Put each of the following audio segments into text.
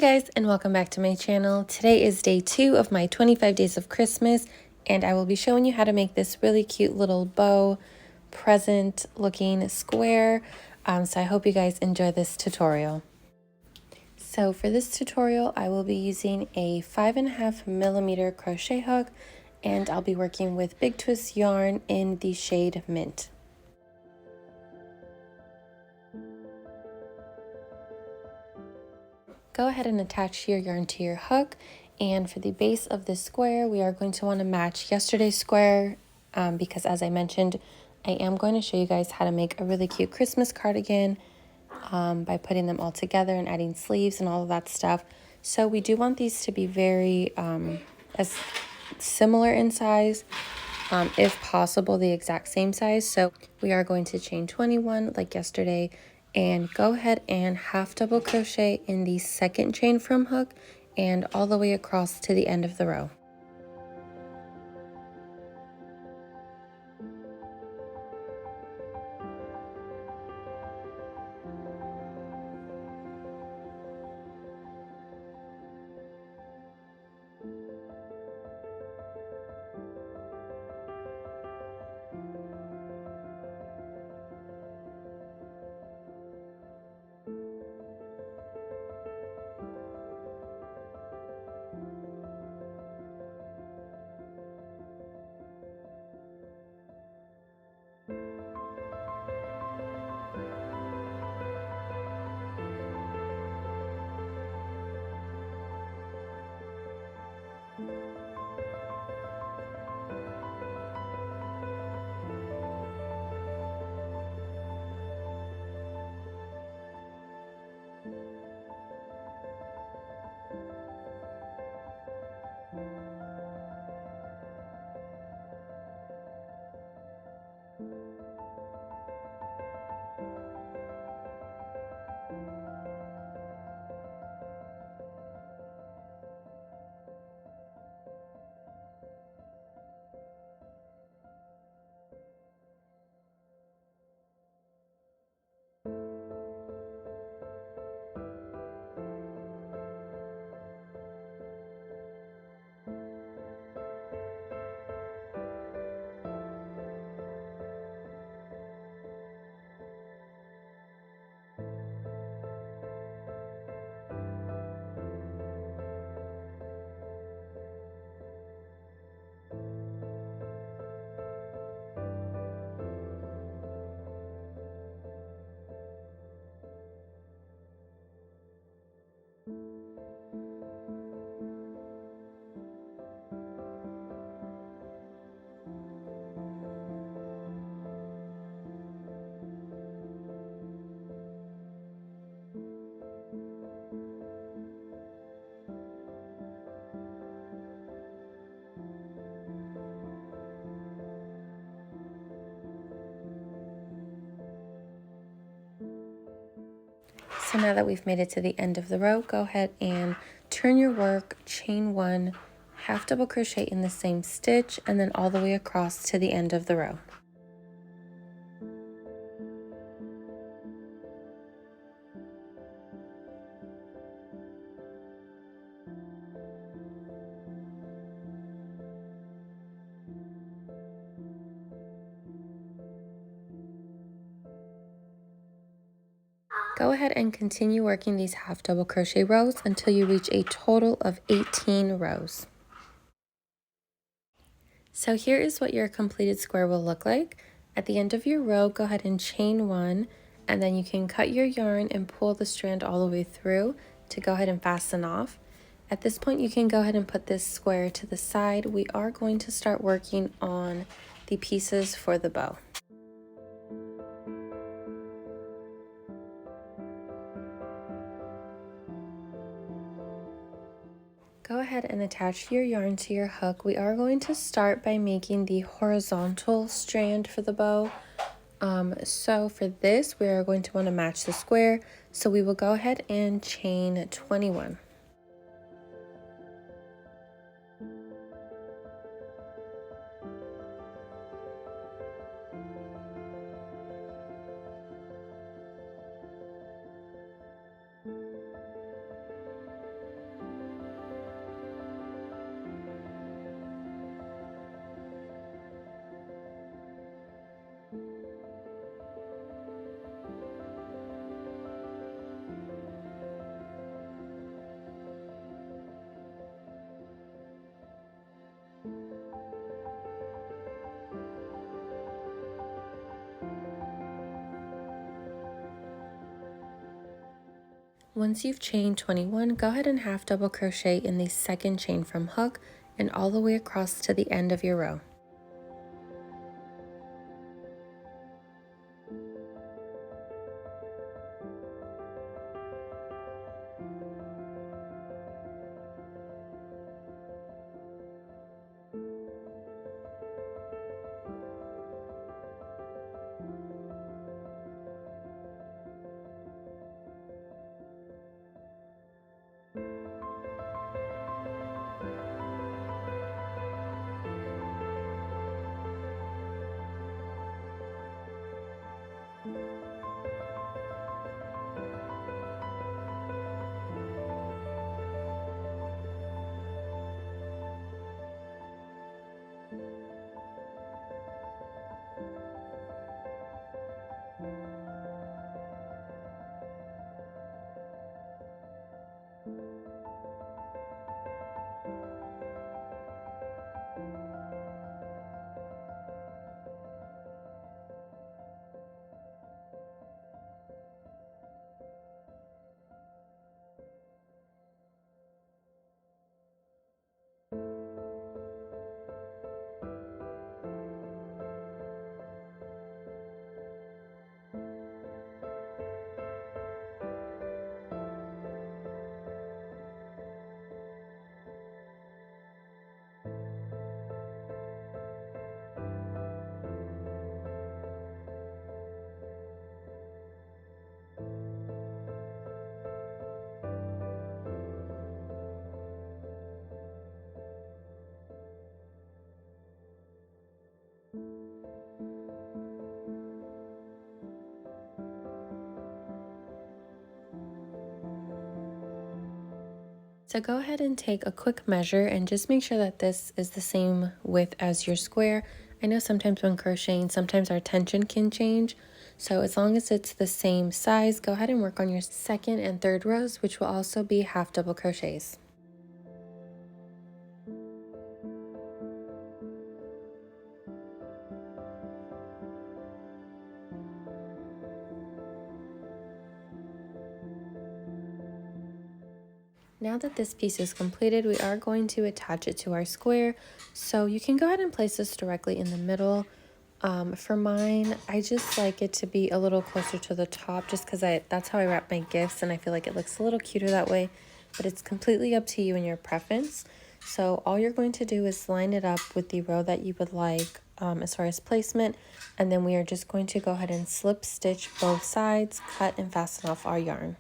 guys, and welcome back to my channel. Today is day 2 of my 25 days of Christmas, and I will be showing you how to make this really cute little bow present looking square. So I hope you guys enjoy this tutorial. So for this tutorial, I will be using a 5.5mm crochet hook, and I'll be working with Big Twist yarn in the shade Mint. Go ahead and attach your yarn to your hook, and for the base of this square we are going to want to match yesterday's square because, as I mentioned, I am going to show you guys how to make a really cute Christmas cardigan by putting them all together and adding sleeves and all of that stuff. So we do want these to be very as similar in size, if possible the exact same size. So we are going to chain 21 like yesterday, and go ahead and half double crochet in the second chain from hook and all the way across to the end of the row. So now that we've made it to the end of the row, go ahead and turn your work, chain 1, half double crochet in the same stitch, and then all the way across to the end of the row. Go ahead and continue working these half double crochet rows until you reach a total of 18 rows. So here is what your completed square will look like. At the end of your row, go ahead and chain 1, and then you can cut your yarn and pull the strand all the way through to go ahead and fasten off. At this point, you can go ahead and put this square to the side. We are going to start working on the pieces for the bow. Go ahead and attach your yarn to your hook. We are going to start by making the horizontal strand for the bow. So for this, we are going to want to match the square. So we will go ahead and chain 21. Once you've chained 21, go ahead and half double crochet in the second chain from hook and all the way across to the end of your row. So go ahead and take a quick measure and just make sure that this is the same width as your square. I know sometimes when crocheting, sometimes our tension can change. So as long as it's the same size, go ahead and work on your second and third rows, which will also be half double crochets. Now that this piece is completed, we are going to attach it to our square. So you can go ahead and place this directly in the middle. For mine, I just like it to be a little closer to the top just because that's how I wrap my gifts, and I feel like it looks a little cuter that way, but it's completely up to you and your preference. So all you're going to do is line it up with the row that you would like as far as placement, and then we are just going to go ahead and slip stitch both sides, cut and fasten off our yarn.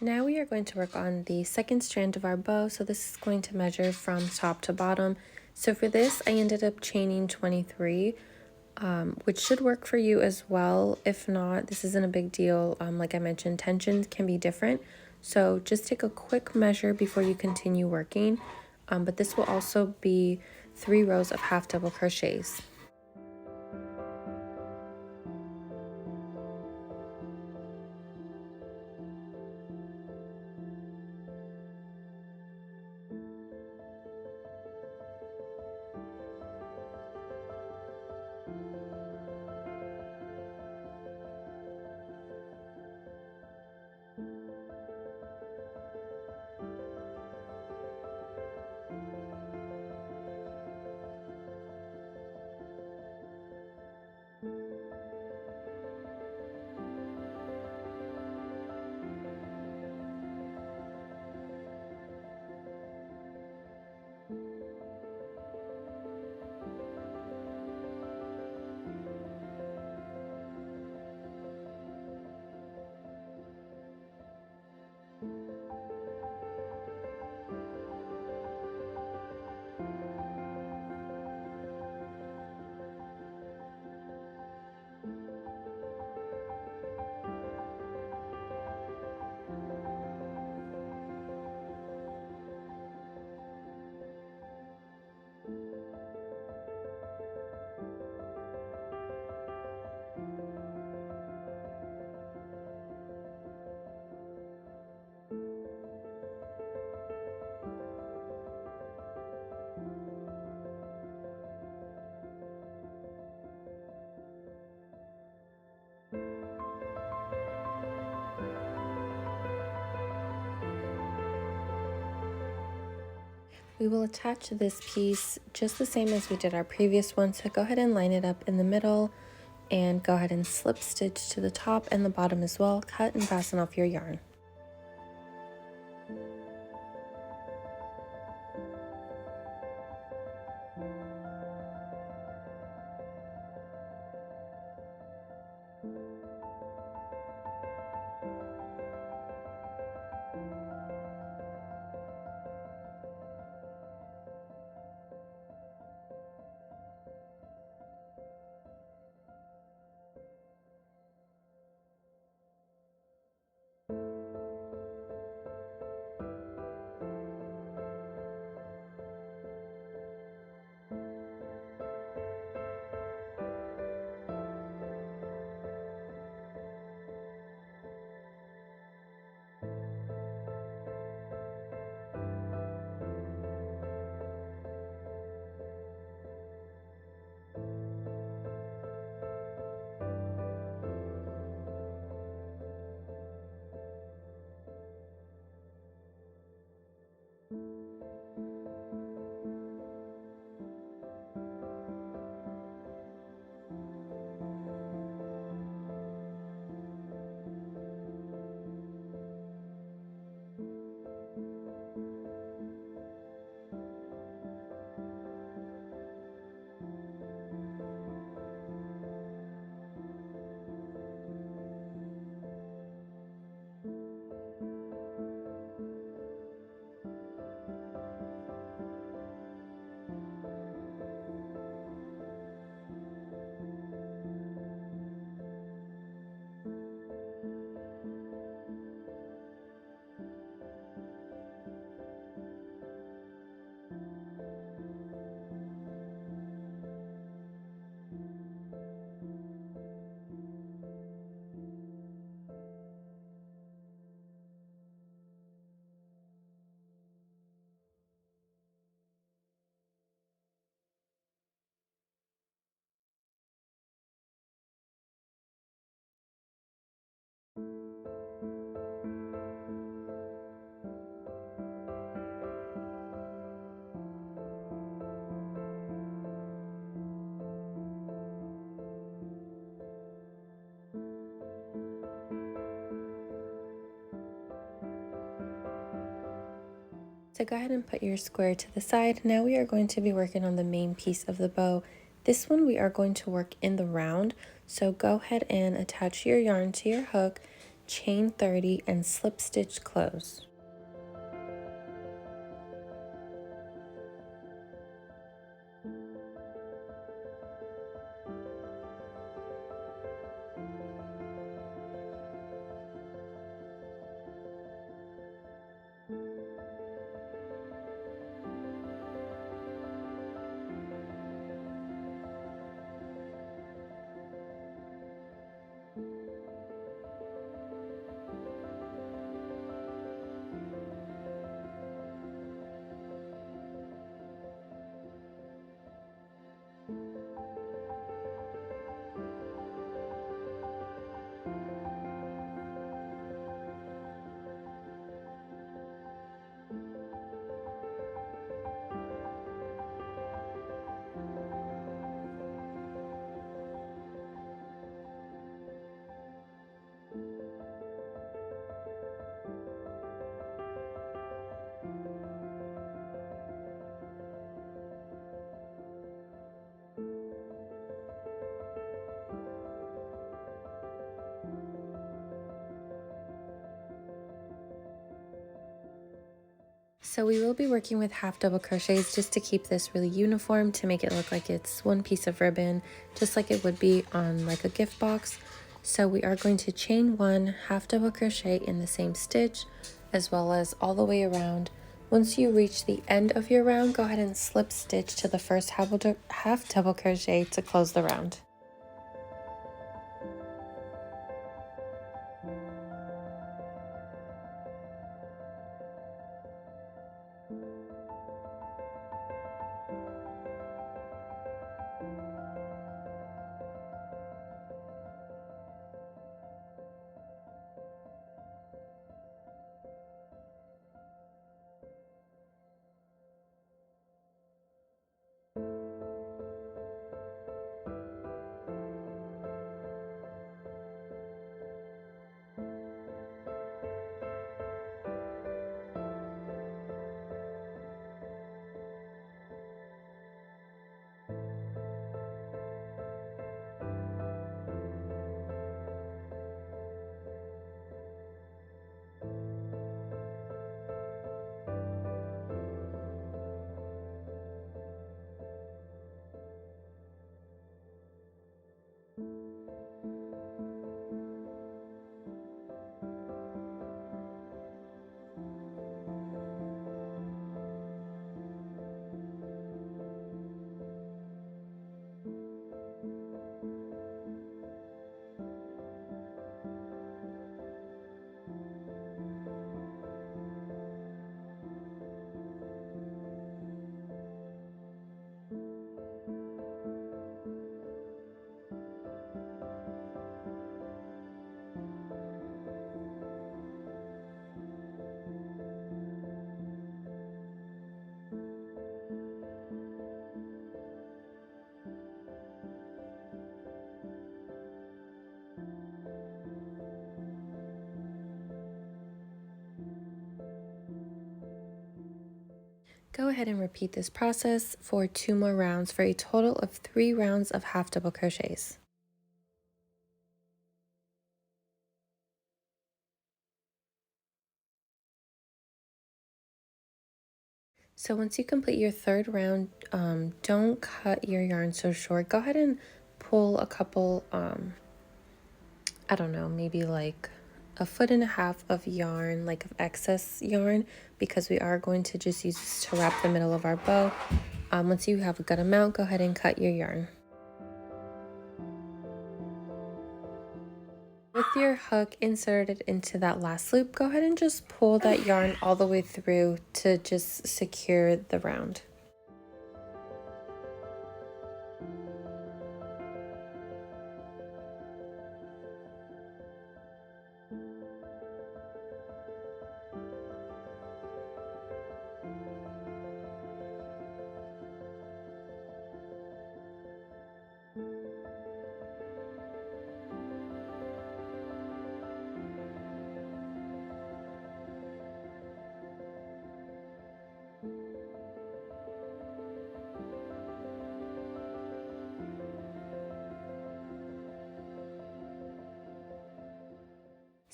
Now we are going to work on the second strand of our bow. So this is going to measure from top to bottom. So for this, I ended up chaining 23, which should work for you as well. If not, this isn't a big deal. Like I mentioned, tensions can be different. So just take a quick measure before you continue working. But this will also be 3 rows of half double crochets. We will attach this piece just the same as we did our previous one, so go ahead and line it up in the middle and go ahead and slip stitch to the top and the bottom as well. Cut and fasten off your yarn. So go ahead and put your square to the side. Now we are going to be working on the main piece of the bow. This one we are going to work in the round. So go ahead and attach your yarn to your hook chain 30, and slip stitch close. So we will be working with half double crochets just to keep this really uniform, to make it look like it's one piece of ribbon, just like it would be on like a gift box. So we are going to chain 1, half double crochet in the same stitch, as well as all the way around. Once you reach the end of your round, go ahead and slip stitch to the first half double crochet to close the round. Go ahead and repeat this process for 2 more rounds for a total of 3 rounds of half double crochets. So once you complete your 3rd round, don't cut your yarn so short. Go ahead and pull a couple, I don't know, maybe like a 1.5 foot of yarn, like of excess yarn, because we are going to just use this to wrap the middle of our bow. Once you have a good amount, go ahead and cut your yarn. With your hook inserted into that last loop, go ahead and just pull that yarn all the way through to just secure the round.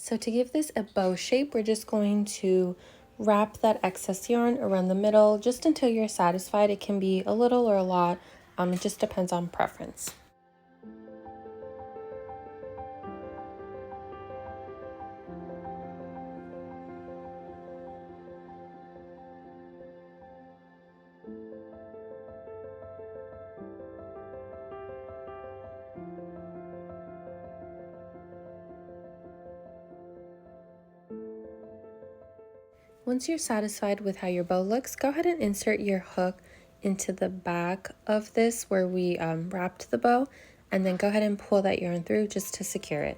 So to give this a bow shape, we're just going to wrap that excess yarn around the middle just until you're satisfied. It can be a little or a lot, it just depends on preference. Once you're satisfied with how your bow looks, go ahead and insert your hook into the back of this where we wrapped the bow, and then go ahead and pull that yarn through just to secure it.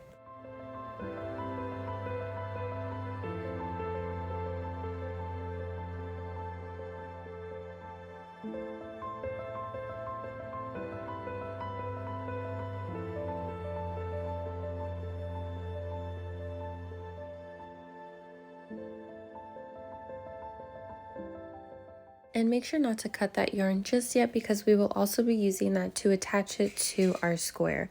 And make sure not to cut that yarn just yet because we will also be using that to attach it to our square.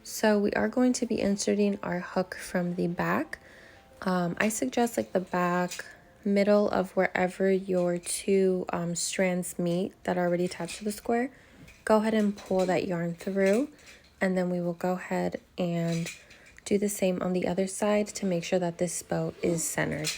So we are going to be inserting our hook from the back. I suggest like the back middle of wherever your two strands meet that are already attached to the square. Go ahead and pull that yarn through, and then we will go ahead and do the same on the other side to make sure that this bow is centered.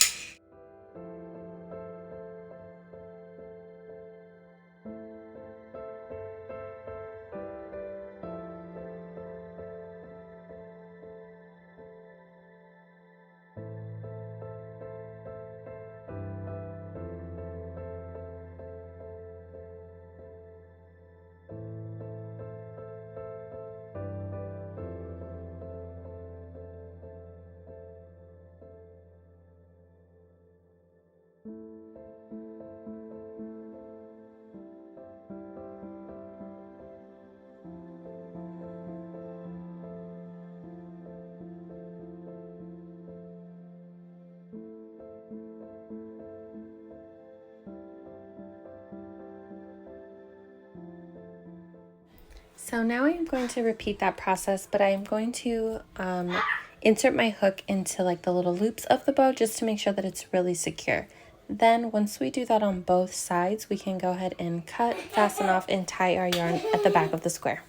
So now I am going to repeat that process, but I am going to insert my hook into like the little loops of the bow just to make sure that it's really secure. Then once we do that on both sides, we can go ahead and cut, fasten off, and tie our yarn at the back of the square.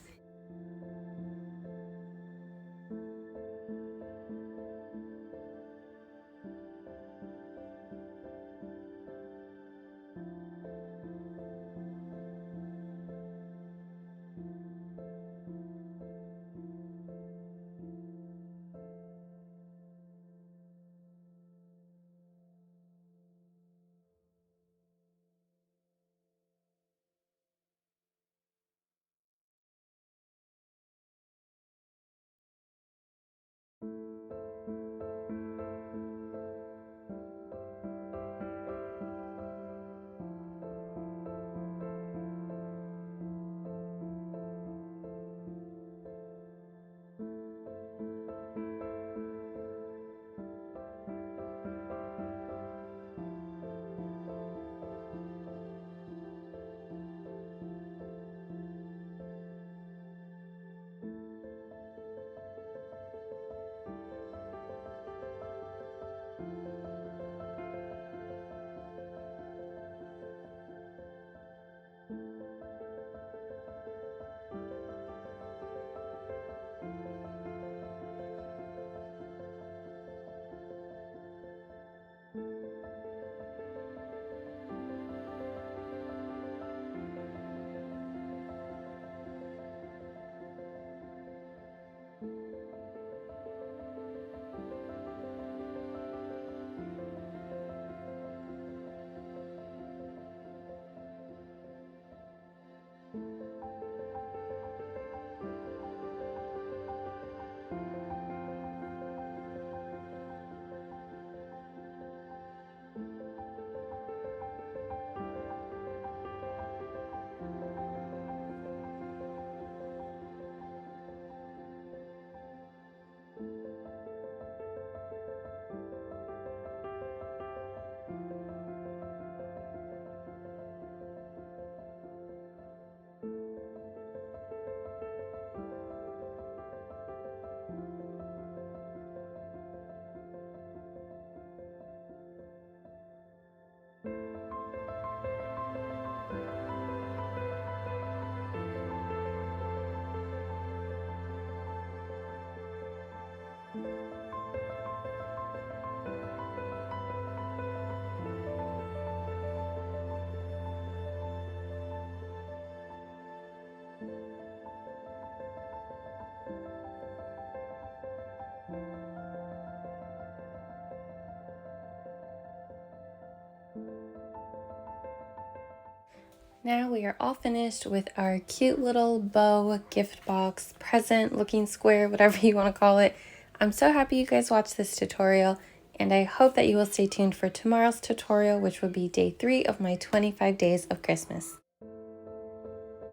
Now we are all finished with our cute little bow gift box present looking square, whatever you want to call it. I'm so happy you guys watched this tutorial, and I hope that you will stay tuned for tomorrow's tutorial, which will be day 3 of my 25 days of Christmas.